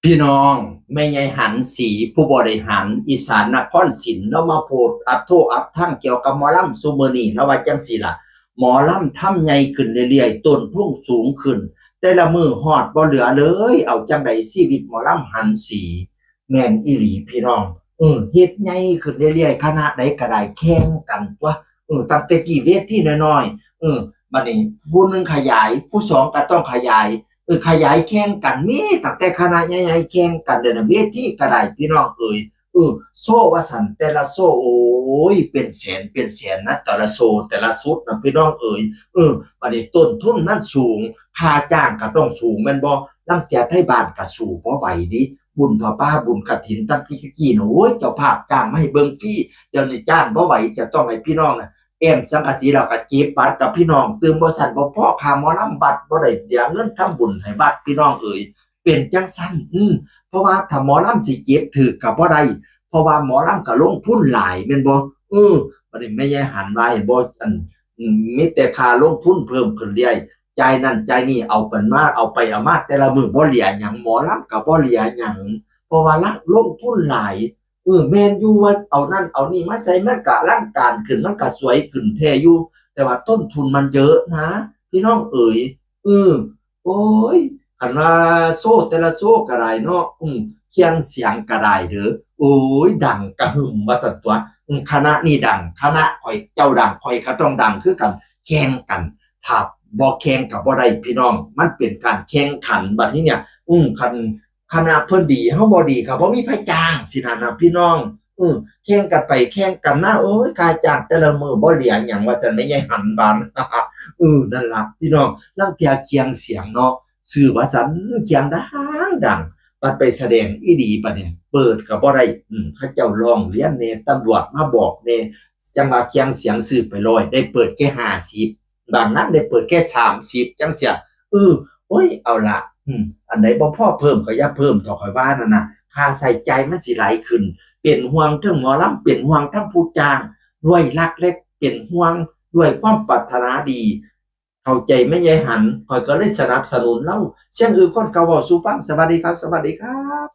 พี่น้องแม่ยายหันศรีผู้บริหารอีสานนครศรีเรามาโพดอัพโทอัพทั้งเกี่ยวกับหมอลำซูเมอร์นี่เราว่าจังสิล่ะหมอลำทำใหญ่ขึ้นเรื่อยๆต้นทุนสูงขึ้นแต่ละมือฮอดบ่เหลือเลยเอาจังใดชีวิตหมอลำหันศรีแม่นอีหลีพี่น้องเฮ็ดใหญ่ขึ้นเรื่อยๆคณะใดก็ได้แข่งกันตัวตั้งแต่กี่เวทีน้อยๆบัดนี้ผู้หนึงขยายผู้สองก็ต้องขยาย ขยายแข่งกันมีตั้งแต่คณะใหญ่ๆแข่งกันเดินเวทีก็ได้พี่น้องโซ่ว่าสันแต่ละโซ่โอ้ยเป็นแสนนะแต่ละโซ่แต่ละสุดนะพี่น้องบัดนี้ต้นทุนนั้นสูงค่าจ้างก็ต้องสูงแม่นบ่ลางเที่ยไทบ้านก็สู้บ่ไหวดิบุญผ้าป่าบุญกฐินตั้งกี้น่ะโอ้ยเจ้าภาพจ้างมาให้เบิ่งฟรีเดี๋ยวนี้จ้างบ่ไหวจะต้องให้พี่น้องน่ะ สังกะสีเราก็เก็บบัตรกับพี่น้องตื่มบ่สั่นบ่พอค่าหมอลำบัตรบ่ได้เสียเงินทำบุญให้บัตรพี่น้องเป็นจังซั่นเพราะว่าถ้าหมอลำสิเก็บถูกก็บ่ได้เพราะว่าหมอลำก็ลงทุนหลายแม่นบ่บัดนี้แม่ยายหันว่าเห็นบ่มีแต่ค่าลงทุนเพิ่มขึ้นเรื่อยจ่ายนั่นจ่ายนี่เอาเปิ่นมาเอาไปเอามาแต่ละมื้อบ่เหลือหยังหมอลำก็บ่เหลือหยังเพราะว่าลงทุนหลาย แม่นอยู่ว่าเอานั่นเอานี่มาใส่มันกะร่างการขึ้นมันกะสวยขึ้นแท้อยู่แต่ว่าต้นทุนมันเยอะนะพี่น้องเออโอ้ยคันว่าโซ่แต่ละโซ่ก็ได้เนาะเคียงเสียงก็ได้เด้อโอ้ยดังกระหึ่มว่าซั่นตัวคณะนี้ดังคณะข่อยเจ้าดังข่อยก็ต้องดังคือกันแข่งกันถ้าบ่แข่งก็บ่ได้พี่น้องมันเป็นการแข่งขันบัดนี้เนี่ยคัน คณะเพิ่นดีเฮาบ่ดีก็บ่มีไผจ้างสินั่นน่ะพี่น้องแข่งกันไปแข่งกันมาโอ๊ยค่าจ้างแต่ละมื้อบ่เหลือหยังว่าซั่นแม่ยายหันบานนั่นล่ะพี่น้องลางเที่ยเคียงเสียงเนาะชื่อว่าซั่นเคียงดังบัดไปแสดงอีหลีบัดนี้เปิดก็บ่ได้เขาเจ้าร้องเรียนแหน่ตำรวจมาบอกแหน่จังว่าเคียงเสียงซื้อไป100ได้เปิดแค่50บางนั้นได้เปิดแค่30จังซี้เออโอ๊ยเอาล่ะ อันไหนบ่พอเพิ่มก็อย่าเพิ่มเถาะข้อยว่านั่นน่ะค่าใช้จ่ายมันสิหลายขึ้นเป็นห่วงเทิงหมอลำเป็นห่วงทั้งผู้จ้างด้วยรักและเป็นห่วงด้วยความปรารถนาดีเข้าใจแม่ยายหันข้อยก็เลยสนับสนุนเลาเสียงคนเก่าเว้าสู่ฟังสวัสดีครับสวัสดีครับ